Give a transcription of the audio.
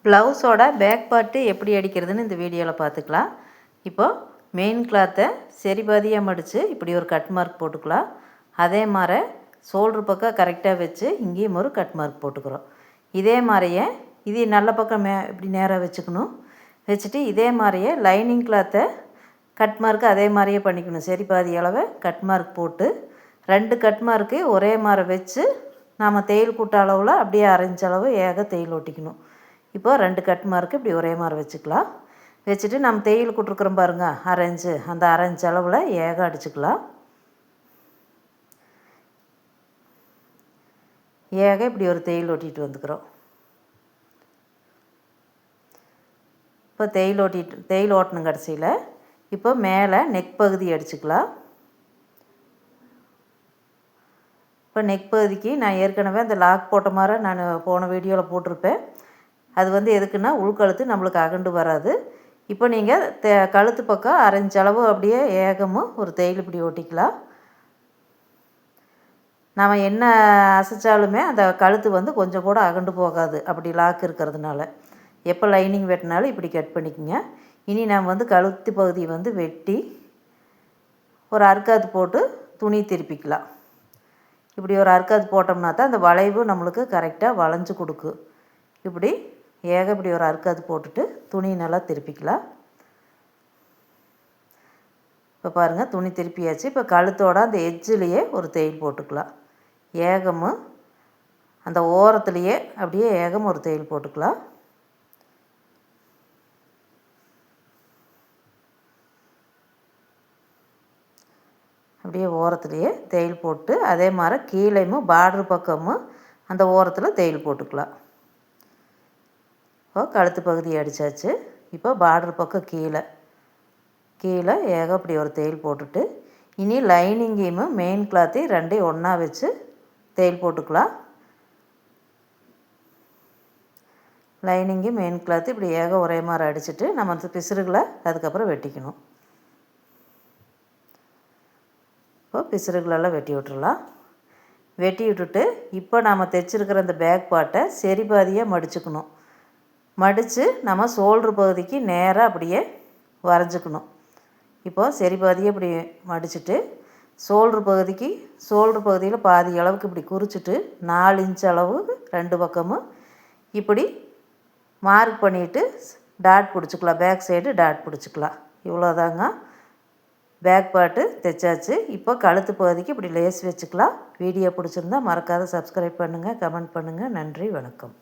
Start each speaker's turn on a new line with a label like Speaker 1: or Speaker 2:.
Speaker 1: ப்ளவுஸோட back part எப்படி அடிக்கிறதுன்னு இந்த வீடியோவில் பார்த்துக்கலாம். இப்போது மெயின் கிளாத்தை சரி பாதியாக மடித்து இப்படி ஒரு கட் மார்க் போட்டுக்கலாம். அதே மாதிரி ஷோல்ட்ரு பக்கம் கரெக்டாக வச்சு இங்கேயும் ஒரு கட் மார்க் போட்டுக்கிறோம். இதே மாதிரியே இது நல்ல பக்கம் இப்படி நேராக வச்சுக்கணும். வச்சுட்டு இதே மாதிரியே லைனிங் கிளாத்தை கட் மார்க்கு அதே மாதிரியே பண்ணிக்கணும். சரி பாதி அளவை கட் மார்க் போட்டு 2 கட் மார்க்கு ஒரே மாதிரி வச்சு நாம் தையல் கூட்ட அளவில் அப்படியே அரைஞ்ச அளவு தையல் ஒட்டிக்கணும். இப்போ 2 கட் மார்க்கு இப்படி ஒரே மாதிரி வச்சுக்கலாம். வச்சுட்டு நம்ம தையல் கூட்டிருக்கிறோம் பாருங்கள், அரைஞ்சு அந்த அரைஞ்ச அளவில் அடிச்சுக்கலாம். இப்படி ஒரு தையல் ஒட்டிட்டு வந்துக்கிறோம். இப்போ தையல் ஓட்டணும் கடைசியில். இப்போ மேலே நெக் பகுதி அடிச்சுக்கலாம். இப்போ நெக் பகுதிக்கு நான் ஏற்கனவே அந்த லாக் போட்ட மாதிரி நான் போன வீடியோவில் போட்டிருப்பேன். அது எதுக்குன்னா உள்கழுத்து நம்மளுக்கு அகண்டு வராது. இப்போ நீங்கள் கழுத்து பக்கம் அரைஞ்ச அளவு அப்படியே ஏகமும் ஒரு தையல் இப்படி ஓட்டிக்கலாம். நாம் என்ன அசைச்சாலுமே அந்த கழுத்து கொஞ்சம் கூட அகண்டு போகாது, அப்படி லாக் இருக்கிறதுனால. எப்போ லைனிங் வெட்டினாலும் இப்படி கட் பண்ணிக்கோங்க. இனி நாம் கழுத்து பகுதி வெட்டி ஒரு அறுக்காது போட்டு துணி திருப்பிக்கலாம். இப்படி ஒரு அறுக்காது போட்டோம்னா தான் அந்த வளைவு நம்மளுக்கு கரெக்டாக வளைஞ்சு கொடுக்கும். இப்படி இப்படி ஒரு அறுக்காது போட்டுட்டு துணி நல்லா திருப்பிக்கலாம். இப்போ பாருங்கள், துணி திருப்பியாச்சு. இப்போ கழுத்தோட அந்த எட்ஜிலேயே ஒரு தையல் போட்டுக்கலாம். ஏகமும் அந்த ஓரத்துலேயே அப்படியே ஒரு தையல் போட்டுக்கலாம். அப்படியே ஓரத்துலேயே தையல் போட்டு அதே மாதிரி கீழேயும் பார்டர் பக்கமும் அந்த ஓரத்தில் தையல் போட்டுக்கலாம். இப்போ கழுத்து பகுதி அடித்தாச்சு. இப்போ பார்டர் பக்கம் கீழே இப்படி ஒரு தையல் போட்டுட்டு இனி லைனிங்கையும் மெயின் கிளாத்தையும் ரெண்டையும் ஒன்றா வச்சு தையல் போட்டுக்கலாம். லைனிங்கு மெயின் கிளாத்து இப்படி ஒரே மாதிரி அடிச்சுட்டு நம்ம பிசுறுகளை அதுக்கப்புறம் வெட்டிக்கணும். இப்போ பிசுறுகளெல்லாம் வெட்டி விட்டுறலாம். வெட்டி விட்டுட்டு இப்போ நம்ம தைச்சிருக்கிற அந்த பேக் பார்ட்டை சரி பாதியாக மடிச்சுக்கணும். மடித்து நம்ம ஷோல்ட்ரு பகுதிக்கு நேராக அப்படியே வரைஞ்சிக்கணும். இப்போது சரி பாதியை இப்படி மடிச்சுட்டு ஷோல்ட்ரு பகுதியில் பாதி அளவுக்கு இப்படி குறிச்சிட்டு 4 இன்ச் அளவு 2 பக்கமும் இப்படி மார்க் பண்ணிவிட்டு டாட் பிடிச்சிக்கலாம். பேக் சைடு டாட் பிடிச்சிக்கலாம். இவ்வளோதாங்க, பேக் பார்ட்டு தைச்சாச்சு. இப்போ கழுத்து பகுதிக்கு இப்படி லேஸ் வச்சுக்கலாம். வீடியோ பிடிச்சிருந்தா மறக்காத சப்ஸ்கிரைப் பண்ணுங்கள், கமெண்ட் பண்ணுங்கள். நன்றி, வணக்கம்.